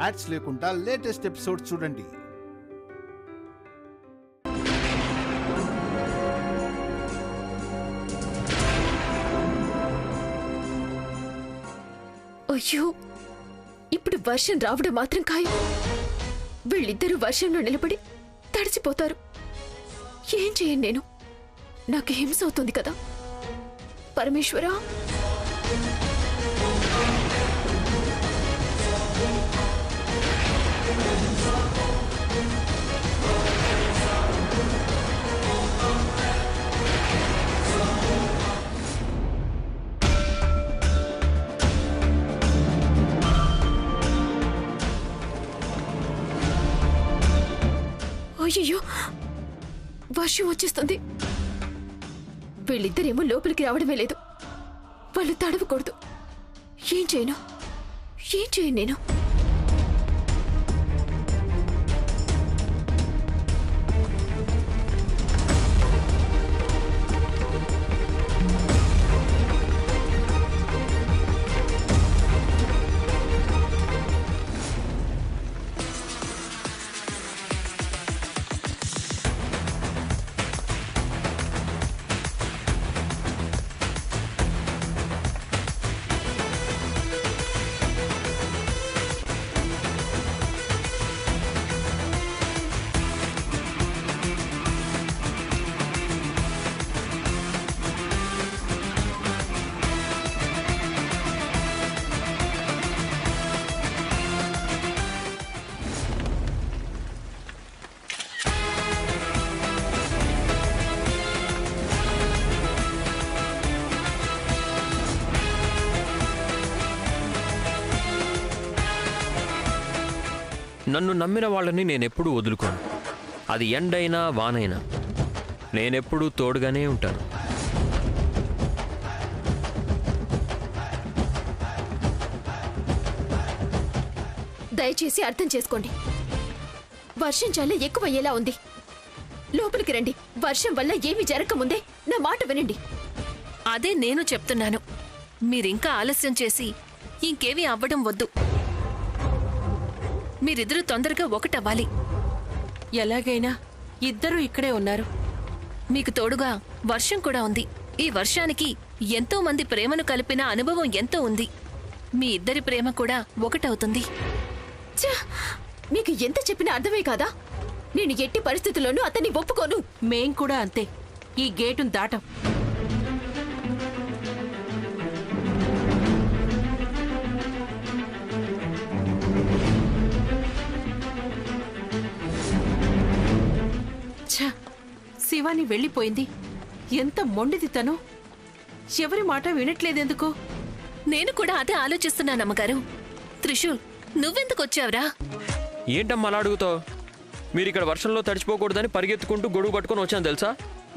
Ads లేకుండా latest episode చూడండి. అయ్యో, ఇప్పుడు వర్షం రావడం మాత్రం ఖాయం. వీళ్ళిద్దరూ వర్షంలో నిలబడి తడిసిపోతారు. ఏం చేయను నేను? నాకు హింస అవుతుంది కదా. పరమేశ్వరా, అయ్యో వర్షం వచ్చేస్తుంది. వీళ్ళిద్దరేమో లోపలికి రావడమే లేదు. వాళ్ళు తడవకూడదు. ఏం చేయను నేను? నన్ను నమ్మిన వాళ్ళని నేనెప్పుడూ వదులుకోను. అది ఎండైనా వానైనా నేనెప్పుడూ తోడుగానే ఉంటాను. దయచేసి అర్థం చేసుకోండి. వర్షం చాలా ఎక్కువయ్యేలా ఉంది. లోపలికి రండి. వర్షం వల్ల ఏమీ జరగకముందే నా మాట వినండి. అదే నేను చెప్తున్నాను. మీరింకా ఆలస్యం చేసి ఇంకేమీ అవ్వడం వద్దు. మీరిద్దరూ తొందరగా ఒకటవ్వాలి. ఎలాగైనా ఇద్దరూ ఇక్కడే ఉన్నారు. మీకు తోడుగా వర్షం కూడా ఉంది. ఈ వర్షానికి ఎంతో మంది ప్రేమను కలిపిన అనుభవం ఎంతో ఉంది. మీ ఇద్దరి ప్రేమ కూడా ఒకటవుతుంది. మీకు ఎంత చెప్పినా అర్థమే కాదా? నేను ఎట్టి పరిస్థితుల్లోనూ అతన్ని ఒప్పుకోను. మేం కూడా అంతే. ఈ గేటును దాటం. శివాని వెళ్ళిపోయింది. ఎంత మొండిది తను. ఎవరి మాట వినట్లేదెందుకు? నేను కూడా అదే ఆలోచిస్తున్నానమ్మగారు. త్రిశూల్, నువ్వెందుకొచ్చావురా? ఏంటమ్మా అలా అడుగుతావు? మీరిక్కడ వర్షంలో తడిచిపోకూడదని పరిగెత్తుకుంటూ గొడుగు పట్టుకొని వచ్చాను తెలుసా?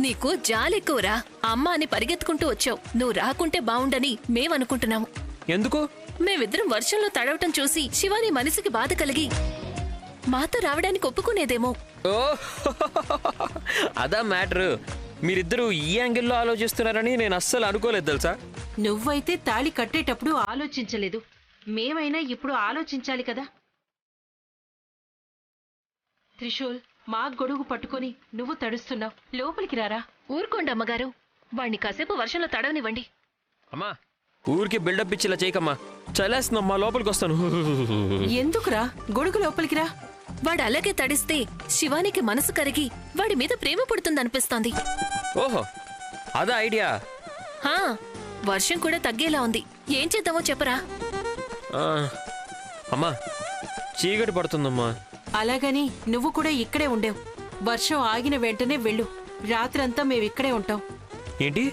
నీకు జాలెక్కువరా. అమ్మ అని పరిగెత్తుకుంటూ వచ్చావు. నువ్వు రాకుంటే బావుండని మేమనుకుంటున్నాము. ఎందుకు? మేమిద్దరం వర్షంలో తడవటం చూసి శివాని మనసుకి బాధ కలిగి మాతో రావడానికి ఒప్పుకునేదేమో. ఓ అదా మ్యాటర్. మీరిద్దరూ ఈ యాంగిల్లో ఆలోచిస్తున్నారని నేను అస్సలు అనుకోలేదు తెలుసా? నువ్వైతే తాళి కట్టేటప్పుడు ఆలోచించలేదు. మేమైనా ఇప్పుడు ఆలోచించాలి కదా. త్రిశూల్, మా గొడుగు పట్టుకొని నువ్వు తడుస్తున్నావు. లోపలికి రారా. ఊరుకోండి అమ్మగారు. వాణ్ణి కాసేపు వర్షంలో తడవనివ్వండి. అమ్మా, ఊరికి బిల్డప్ ఇచ్చేలా చేయకమ్మా. చలేస్తుందమ్మా, లోపలికి వస్తాను. ఎందుకురా? గొడుగు లోపలికి రా. వాడు అలాగే తడిస్తే శివానికి మనసు కరిగి వాడి మీద ప్రేమ పుడుతుందనిపిస్తోంది. ఓహో, అదా ఐడియా. హా, వర్షం కూడా తగ్గేలా ఉంది. ఏం చేద్దామో చెప్పరా? అమ్మా, చీకటి పడుతుందమ్మా. అలాగని నువ్వు కూడా ఇక్కడే ఉండేవు. వర్షం ఆగిన వెంటనే వెళ్ళు. రాత్రంతా మేమిక్కడే ఉంటాం. ఏంటి,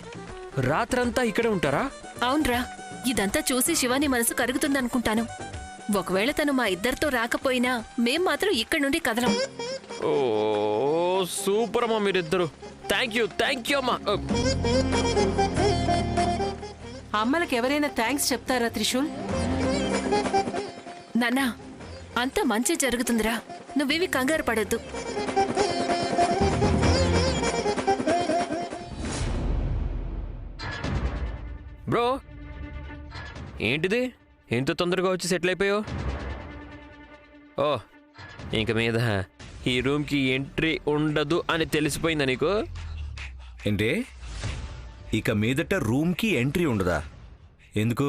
రాత్రంతా ఇక్కడే ఉంటారా? అవునరా. ఇదంతా చూసి శివాని మనసు కరుగుతుందనుకుంటాను. ఒకవేళ తను మా ఇద్దరితో రాకపోయినా మేం మాత్రం ఇక్కడి నుండి కదలం. ఓ సూపర్ అమ్మా మీరిద్దరు. థ్యాంక్ యూ అమ్మా. అమ్మలకి ఎవరైనా థ్యాంక్స్ చెప్తారా త్రిశూల్? నాన్నా, అంతా మంచి జరుగుతుందిరా. నువ్వేవి కంగారు పడద్దు. బ్రో, ఏంటిది ఇంత తొందరగా వచ్చి సెటిల్ అయిపోయావు? ఓ ఇంక మీద ఈ రూమ్కి ఎంట్రీ ఉండదు అని తెలిసిపోయిందా నీకు? ఏంటే ఇక మీదట రూమ్కి ఎంట్రీ ఉండదా? ఎందుకు?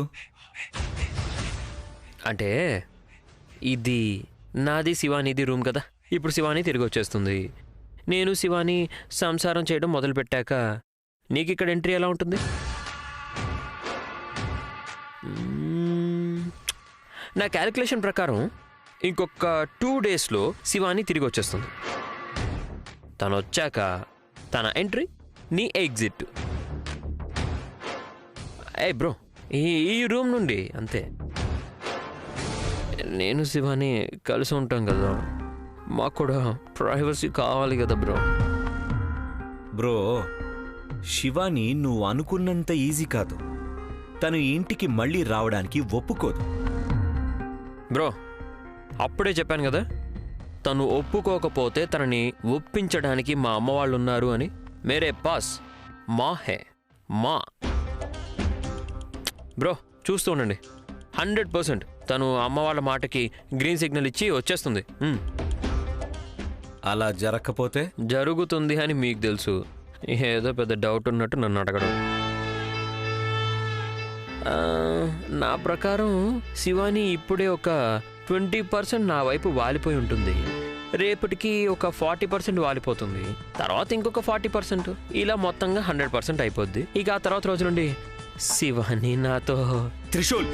అంటే ఇది నాది శివానిది రూమ్ కదా. ఇప్పుడు శివాని తిరిగి వచ్చేస్తుంది. నేను శివాని సంసారం చేయడం మొదలుపెట్టాక నీకు ఇక్కడ ఎంట్రీ ఎలా ఉంటుంది? నా క్యాలిక్యులేషన్ ప్రకారం ఇంకొక 2 daysలో శివాని తిరిగి వచ్చేస్తుంది. తను వచ్చాక తన ఎంట్రీ, నీ ఎగ్జిట్. ఏ బ్రో, ఈ రూమ్ నుండి అంతే. నేను శివాని కలిసి ఉంటాం కదా, మాకు కూడా ప్రైవసీ కావాలి కదా బ్రో. బ్రో, శివాని నువ్వు అనుకున్నంత ఈజీ కాదు. తను ఇంటికి మళ్ళీ రావడానికి ఒప్పుకోదు. బ్రో అప్పుడే చెప్పాను కదా, తను ఒప్పుకోకపోతే తనని ఒప్పించడానికి మా అమ్మ వాళ్ళు ఉన్నారు అని. మేరే పాస్ మా హే మా. బ్రో చూస్తూ ఉండండి, 100% తను అమ్మ వాళ్ళ మాటకి గ్రీన్ సిగ్నల్ ఇచ్చి వచ్చేస్తుంది. అలా జరగకపోతే? జరుగుతుంది అని మీకు తెలుసు, ఏదో పెద్ద డౌట్ ఉన్నట్టు నన్ను అడగడం. నా ప్రకారం శివాని ఇప్పుడే ఒక 20% నా వైపు వాలిపోయి ఉంటుంది. రేపటికి ఒక 40% వాలిపోతుంది. తర్వాత ఇంకొక 40%, ఇలా మొత్తంగా 100% అయిపోద్ది. ఇక ఆ తర్వాత రోజు నుండి శివాని నాతో. త్రిశూల్,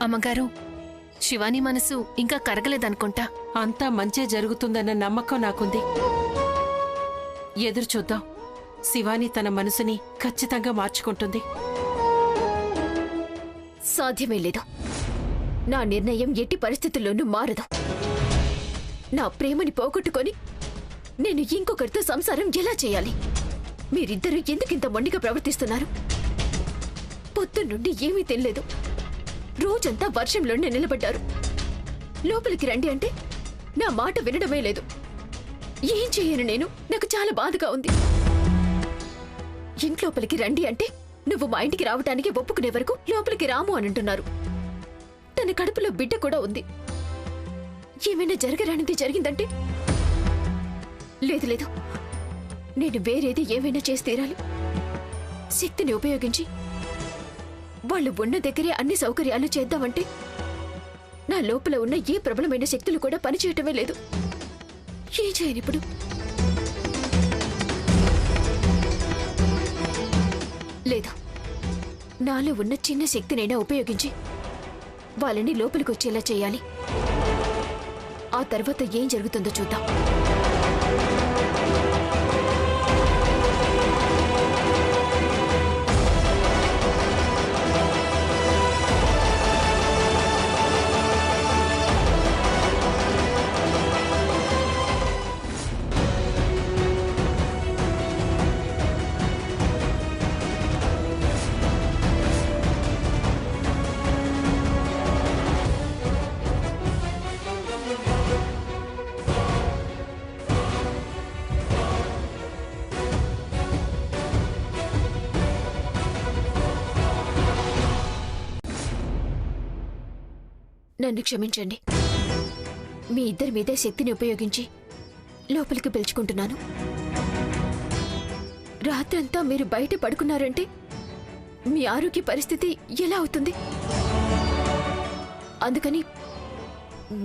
అమ్మగారు, శివాని మనసు ఇంకా కరగలేదనుకుంటా. అంతా మంచే జరుగుతుందన్న నమ్మకం నాకుంది. ఎదురు చూద్దాం. శివాని తన మనసుని ఖచ్చితంగా మార్చుకుంటుంది. సాధ్యమే లేదు. నా నిర్ణయం ఎట్టి పరిస్థితుల్లోనూ మారదు. నా ప్రేమని పోగొట్టుకొని నేను ఇంకొకరితో సంసారం ఎలా చేయాలి? మీరిద్దరూ ఎందుకింత మొండిగా ప్రవర్తిస్తున్నారు? పొద్దున్నుండి ఏమీ తినలేదు. రోజంతా వర్షంలోనే నిలబడ్డారు. లోపలికి రండి అంటే నా మాట వినడమే లేదు. ఏం చేయను నేను? నాకు చాలా బాధగా ఉంది. ఇంట్లోపలికి రండి అంటే నువ్వు మా ఇంటికి రావటానికి ఒప్పుకునే వరకు లోపలికి రాము అని అంటున్నారు. తన కడుపులో బిడ్డ కూడా ఉంది. ఏమైనా జరగరానిది జరిగిందంటే? లేదు లేదు, నేను వేరేది ఏమైనా చేసి తీరాలి. శక్తిని ఉపయోగించి వాళ్ళు ఉన్న దగ్గరే అన్ని సౌకర్యాలు చేద్దామంటే నా లోపల ఉన్న ఏ ప్రబలమైన శక్తులు కూడా పనిచేయటమే లేదు. ఏం చేయను ఇప్పుడు? లేదు, నాలో ఉన్న చిన్న శక్తినైనా ఉపయోగించి వాళ్ళని లోపలికి వచ్చేలా చేయాలి. ఆ తర్వాత ఏం జరుగుతుందో చూద్దాం. నన్ను క్షమించండి. మీ ఇద్దరి మీదే శక్తిని ఉపయోగించి లోపలికి పిలుచుకుంటున్నాను. రాత్రంతా మీరు బయట పడుకున్నారంటే మీ ఆరోగ్య పరిస్థితి ఎలా అవుతుంది? అందుకని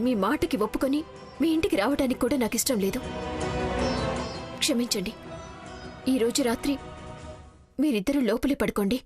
మీ మాటకి ఒప్పుకొని మీ ఇంటికి రావడానికి కూడా నాకు ఇష్టం లేదు. క్షమించండి. ఈరోజు రాత్రి మీరిద్దరూ లోపలే పడుకోండి.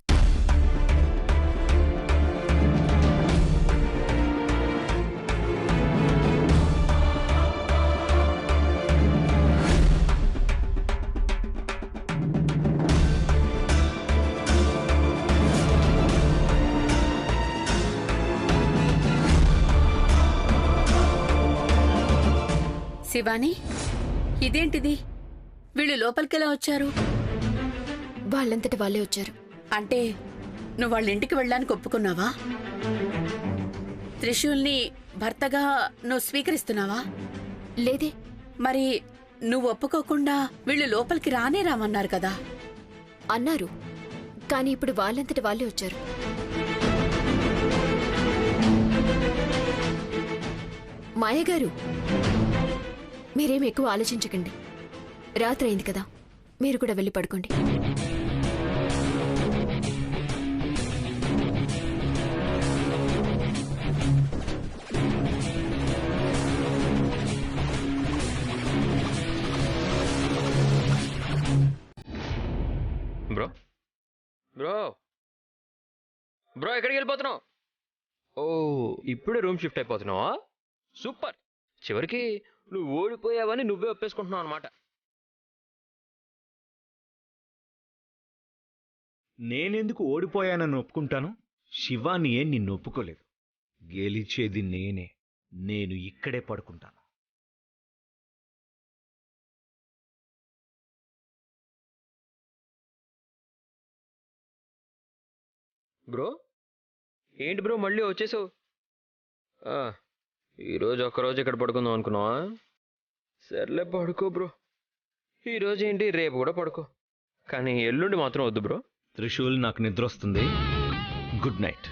శివాని, ఇదేంటిది? వీళ్ళు లోపలికెలా వచ్చారు? వాళ్ళంతటి వాళ్ళే వచ్చారు. అంటే నువ్వు వాళ్ళ ఇంటికి వెళ్ళడానికి ఒప్పుకున్నావా? త్రిశూల్ని భర్తగా నువ్వు స్వీకరిస్తున్నావా? లేదే, మరి నువ్వు ఒప్పుకోకుండా వీళ్ళు లోపలికి రానే రామన్నారు కదా. అన్నారు, కానీ ఇప్పుడు వాళ్ళంతటి వాళ్ళే వచ్చారు. మాయగారు, మీరేం ఎక్కువ ఆలోచించకండి. రాత్రి అయింది కదా, మీరు కూడా వెళ్ళి పడుకోండి. బ్రో బ్రో బ్రో ఎక్కడికి వెళ్ళిపోతున్నావు? ఓ, ఇప్పుడే రూమ్ షిఫ్ట్ అయిపోతున్నావా? సూపర్. చివరికి నువ్వు ఓడిపోయావని నువ్వే ఒప్పేసుకుంటున్నావు అనమాట. నేనెందుకు ఓడిపోయానని ఒప్పుకుంటాను? శివానియే నిన్ను ఒప్పుకోలేదు. గెలిచేది నేనే. నేను ఇక్కడే పడుకుంటాను. బ్రో ఏంటి బ్రో మళ్ళీ వచ్చేసావు? ఈరోజు ఒక్కరోజు ఇక్కడ పడుకుందాం అనుకున్నావా? సర్లే పడుకో బ్రో. ఈరోజు ఏంటి, రేపు కూడా పడుకో, కానీ ఎల్లుండి మాత్రం వద్దు బ్రో. త్రిశూల్, నాకు నిద్ర వస్తుంది. Good night.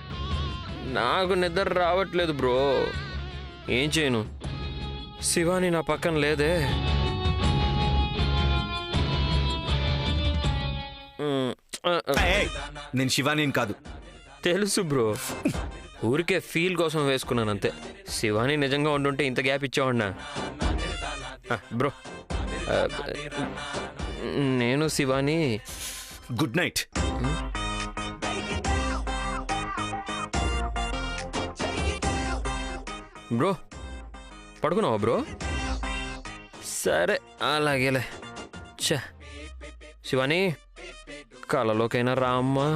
నాకు నిద్ర రావట్లేదు బ్రో. ఏం చేయను, శివాని నా పక్కన లేదే. నేను శివానీని కాదు. తెలుసు బ్రో, ఊరికే ఫీల్ కోసం వేసుకున్నాను అంతే. శివాని నిజంగా ఉండుంటే ఇంత గ్యాప్ ఇచ్చేవాడినా? బ్రో, నేను శివాని. Good night. బ్రో పడుకున్నావా బ్రో? సరే అలాగేలే. ఛ, శివాని కలలోకైనా రా అమ్మా.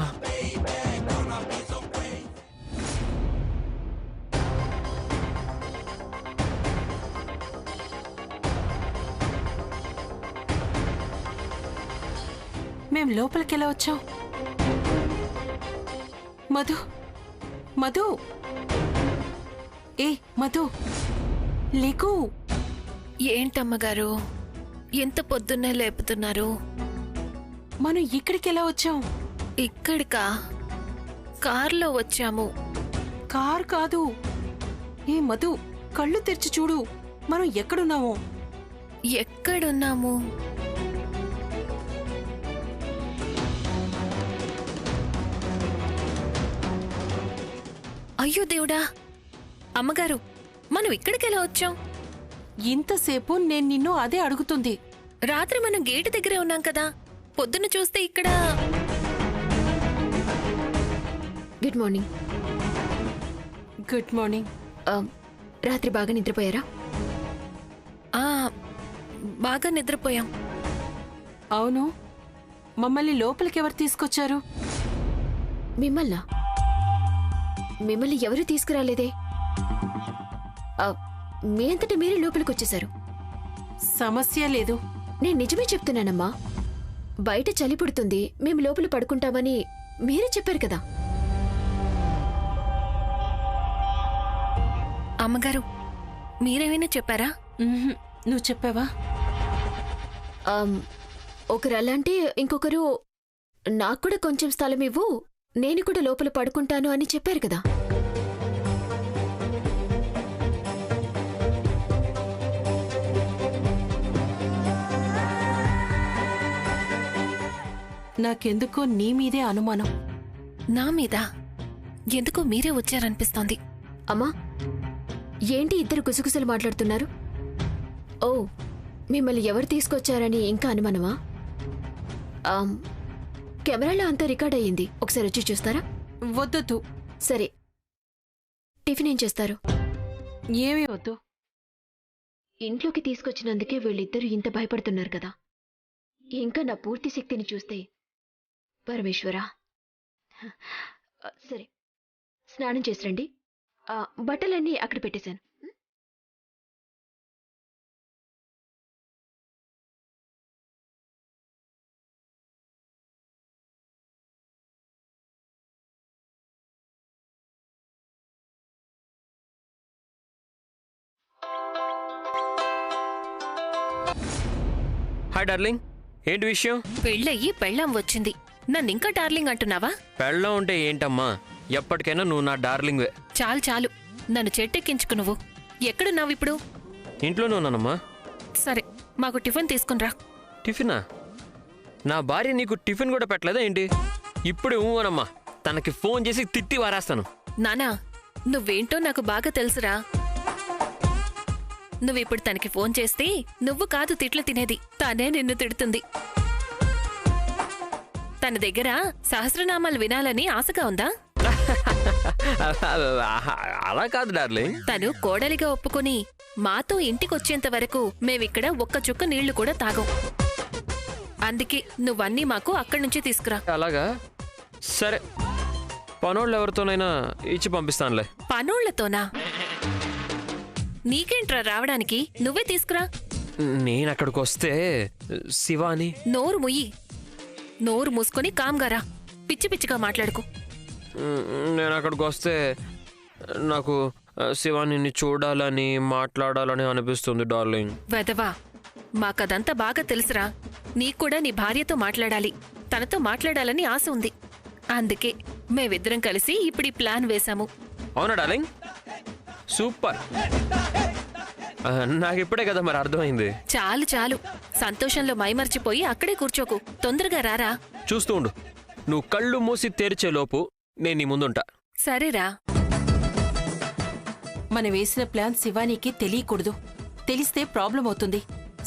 మేం లోపలికెలా వచ్చాం? మధు, మధు, ఏ మధు, లేకు. ఏంటమ్మగారు ఎంత పొద్దున్నే లేపుతున్నారు? మనం ఇక్కడికెలా వచ్చాం? ఇక్కడికా? కార్లో వచ్చాము. కార్ కాదు. ఏ మధు, కళ్ళు తెరిచి చూడు, మనం ఎక్కడున్నామో. ఎక్కడున్నాము? అయ్యో దేవుడా! అమ్మగారు, మనం ఇక్కడికెలా వచ్చాం? ఇంతసేపు నేను నిన్ను అదే అడుగుతుంది. రాత్రి మనం గేటు దగ్గరే ఉన్నాం కదా, పొద్దున్న చూస్తే ఇక్కడ. Good morning. Good morning. రాత్రి బాగా నిద్రపోయారా? బాగా నిద్రపోయాం. అవును, మమ్మల్ని లోపలికి ఎవరు తీసుకొచ్చారు? మిమ్మల్నా? మిమ్మల్ని ఎవరు తీసుకురాలేదే. మీ అంతటా మీరే లోపలికి వచ్చేశారు. సమస్య లేదు. నేను నిజమే చెప్తున్నానమ్మా. బయట చలి పుడుతుంది, మేము లోపల పడుకుంటామని మీరే చెప్పారు కదా. అమ్మగారు, మీరేమైనా చెప్పారా? నువ్వు చెప్పావా? ఒకరు అలాంటి, ఇంకొకరు నాకు కూడా కొంచెం స్థలం ఇవ్వు, నేను కూడా లోపల పడుకుంటాను అని చెప్పారు కదా. నాకెందుకో నీ మీదే అనుమానం. నా మీద ఎందుకో మీరే వచ్చారనిపిస్తోంది. అమ్మా, ఏంటి ఇద్దరు గుసగుసలు మాట్లాడుతున్నారు? ఓ, మిమ్మల్ని ఎవరు తీసుకొచ్చారని ఇంకా అనుమానమా? కెమెరాలో అంతా రికార్డ్ అయ్యింది, ఒకసారి వచ్చి చూస్తారా? వద్దొద్దు. సరే, టిఫిన్ ఏం చేస్తారు? ఏమీ వద్దు. ఇంట్లోకి తీసుకొచ్చినందుకే వీళ్ళిద్దరూ ఇంత భయపడుతున్నారు కదా. ఇంకా నా పూర్తి శక్తిని చూస్తే పరమేశ్వరా. సరే, స్నానం చేసిరండి. బట్టలన్నీ అక్కడ పెట్టేశాను. హాయ్ డార్లింగ్, ఏంటి విషయం? పెళ్ళయ్యి పెళ్ళాం వచ్చింది, నన్నింకా డార్లింగ్ అంటున్నావా? పెళ్ళం ఉంటే ఏంటమ్మా, ఎప్పటికైనా నువ్వు నా డార్లింగ్వే. చాలు చాలు, నన్ను చెట్టెక్కించుకు. నువ్వు ఎక్కడున్నావు ఇప్పుడు? ఇంట్లోనే ఉన్నానమ్మా. సరే, మాకు టిఫిన్ తీసుకునిరా. టిఫినా? నా భార్య నీకు టిఫిన్ కూడా పెట్టలేదా ఏంటి? ఇప్పుడు ఊనమ్మా, తనకి ఫోన్ చేసి తిట్టి వారేస్తాను. నానా, నువ్వేంటో నాకు బాగా తెలుసురా. నువ్విప్పుడు తనకి ఫోన్ చేస్తే నువ్వు కాదు తిట్లు తినేది, తనే నిన్ను తిడుతుంది. తన దగ్గర సహస్రనామాలు వినాలని ఆశగా ఉందా? అలా కాదు డార్లింగ్. తను కోడలిగా ఒప్పుకొని మాతో ఇంటికొచ్చేంత వరకు మేమిక్కడ ఒక్క చుక్క నీళ్లు కూడా తాగం. అందుకే నువ్వన్నీ మాకు అక్కడి నుంచి తీసుకురా. అలాగా? సరే, పనోళ్ళు ఎవరితోనైనా ఇచ్చి పంపిస్తానులే. పనోళ్లతోనా? నీకేంట్రా రావడానికి, నువ్వే తీసుకురా. నేను అక్కడికి వస్తే శివాని. నోరు ముయ్యి, నోరు మూసుకొని కామ్గారా, పిచ్చి పిచ్చిగా మాట్లాడుకు. నేను అక్కడికి వస్తే నాకు శివాని చూడాలని మాట్లాడాలని అనిపిస్తుంది డార్లింగ్. వెదవా, మాకదంతా బాగా తెలుసురా. నీకూడా నీ భార్యతో మాట్లాడాలి, తనతో మాట్లాడాలని ఆశ ఉంది. అందుకే మేమిద్దరం కలిసి ఇప్పుడు ఈ ప్లాన్ వేశాము. అవునా డార్లింగ్? సూపర్. నాకు ఇప్పుడే కదా మరి అర్థమైంది. చాలు చాలు, సంతోషంలో మైమర్చిపోయి అక్కడే కూర్చోకు, తొందరగా రారా. చూస్తూ ఉండు, నువ్వు కళ్ళు మూసి తెరిచే లోపు నేను నీ ముందుంటా. సరేరా. మనం వేసిన ప్లాన్ శివానీకి తెలియకూడదు. తెలిస్తే ప్రాబ్లం అవుతుంది.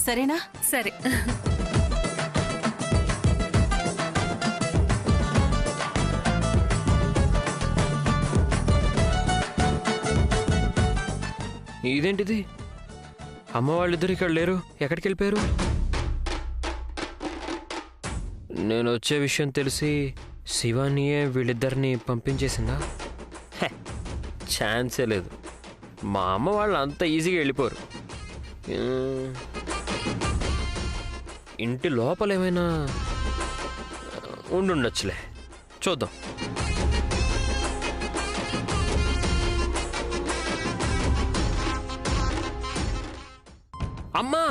సరేనా? సరే. ఇదేంటిది? అమ్మ వాళ్ళిద్దరు ఇక్కడ లేరు, ఎక్కడికి వెళ్ళిపోయారు? నేను వచ్చే విషయం తెలిసి శివానియే వీళ్ళిద్దరిని పంపించేసిందా? ఛాన్సే లేదు. మా అమ్మ వాళ్ళు అంత ఈజీగా వెళ్ళిపోరు. ఇంటి లోపల ఏమైనా ఉండుండొచ్చులే, చూద్దాం. అమ్మా,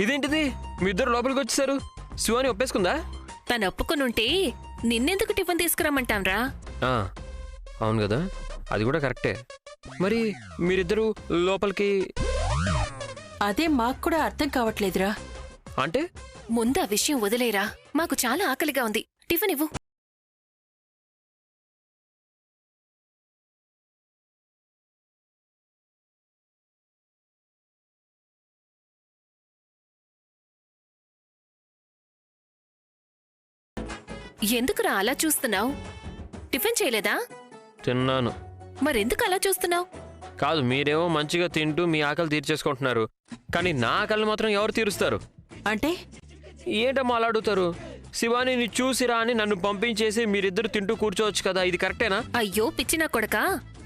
ఇదేంటిది? మీ ఇద్దరు లోపలికి వచ్చేసారు. శివాని ఒప్పేసుకుందా? తను ఒప్పుకునుంటే నిన్నెందుకు టిఫిన్ తీసుకురమ్మంటాంరా? అవును కదా, అది కూడా కరెక్టే. మరి మీరిద్దరూ లోపలికి? అదే మాకు కూడా అర్థం కావట్లేదురా. అంటే ముందు ఆ విషయం వదిలేరా, మాకు చాలా ఆకలిగా ఉంది. టిఫిన్ ఇవ్వు. ఎందుకురా అలా చూస్తున్నావు? టిఫిన్ చేయలేదా? తిన్నాను. మరెందుకు అలా చూస్తున్నావు? కాదు, మీరేమో మంచిగా తింటూ మీ ఆకలి తీర్చేసుకుంటున్నారు, కానీ నా ఆకలి మాత్రం ఎవరు తీరుస్తారు? అంటే ఏంటమ్మా అలా అడుగుతారు? శివాని చూసిరా అని నన్ను పంపించేసి మీరిద్దరు తింటూ కూర్చోవచ్చు కదా, ఇది కరెక్టేనా? అయ్యో పిచ్చినా కొడకా,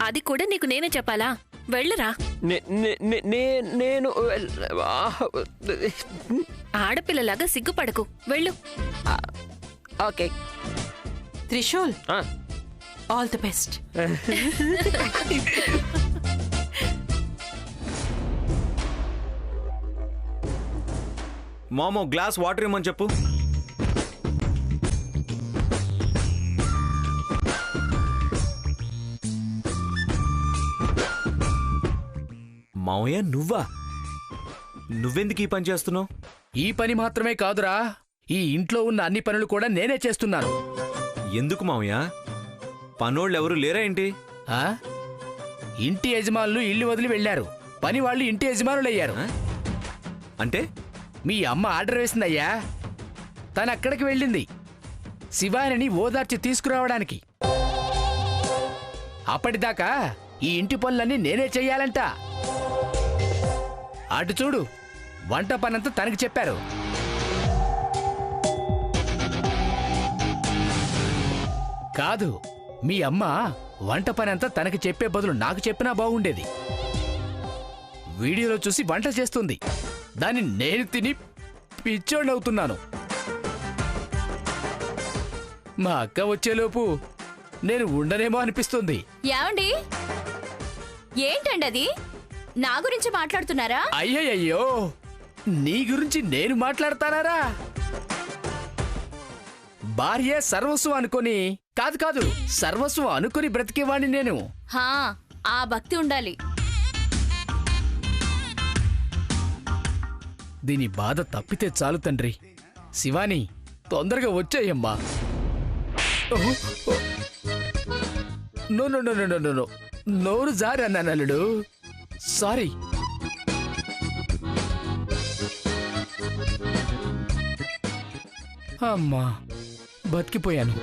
అది కూడా నీకు నేనే చెప్పాలా? వెళ్ళరా. నేను ఆడపిల్లలాగా సిగ్గుపడకు, వెళ్ళు. Okay. Trishul, all the best. మామో గ్లాస్ వాటర్ ఇమ్మని చెప్పు. మావయ్య నువ్వా? నువ్వెందుకు ఈ పని చేస్తున్నావు? ఈ పని మాత్రమే కాదురా, ఈ ఇంట్లో ఉన్న అన్ని పనులు కూడా నేనే చేస్తున్నాను. ఎందుకు మావయ్య? పనోళ్ళెవరూ లేరా ఏంటి? ఇంటి యజమానులు ఇల్లు వదిలి వెళ్లారు, పని వాళ్ళు ఇంటి యజమానులయ్యారు. అంటే మీ అమ్మ ఆర్డర్ వేసిందయ్యా, తనక్కడికి వెళ్ళింది శివానిని ఓదార్చి తీసుకురావడానికి. అప్పటిదాకా ఈ ఇంటి పనులన్నీ నేనే చెయ్యాలంట. అటు చూడు, వంట పనంతా తనకి చెప్పారు. కాదు, మీ అమ్మ వంట పనంతా తనకి చెప్పే బదులు నాకు చెప్పినా బాగుండేది. వీడియోలో చూసి వంట చేస్తుంది, దాన్ని నేను తిని పిచ్చోడవుతున్నాను. మా అక్క వచ్చేలోపు నేను ఉండనేమో అనిపిస్తుంది. ఏమండి, ఏంటండి అది? నా గురించి మాట్లాడుతున్నారా? అయ్యయ్యో, నీ గురించి నేను మాట్లాడతానారా? భార్య సర్వస్వం అనుకొని కాదు సర్వస్వం అనుకొని బ్రతికేవాణ్ణి నేను. హా, ఆ భక్తి ఉండాలి. దీని బాధ తప్పితే చాలు తండ్రి. శివాని, తొందరగా వచ్చేయమ్మా. No no no no no no, నోరు జారి అన్నాను అల్లుడు. సారీ. అమ్మా, బతికిపోయాను.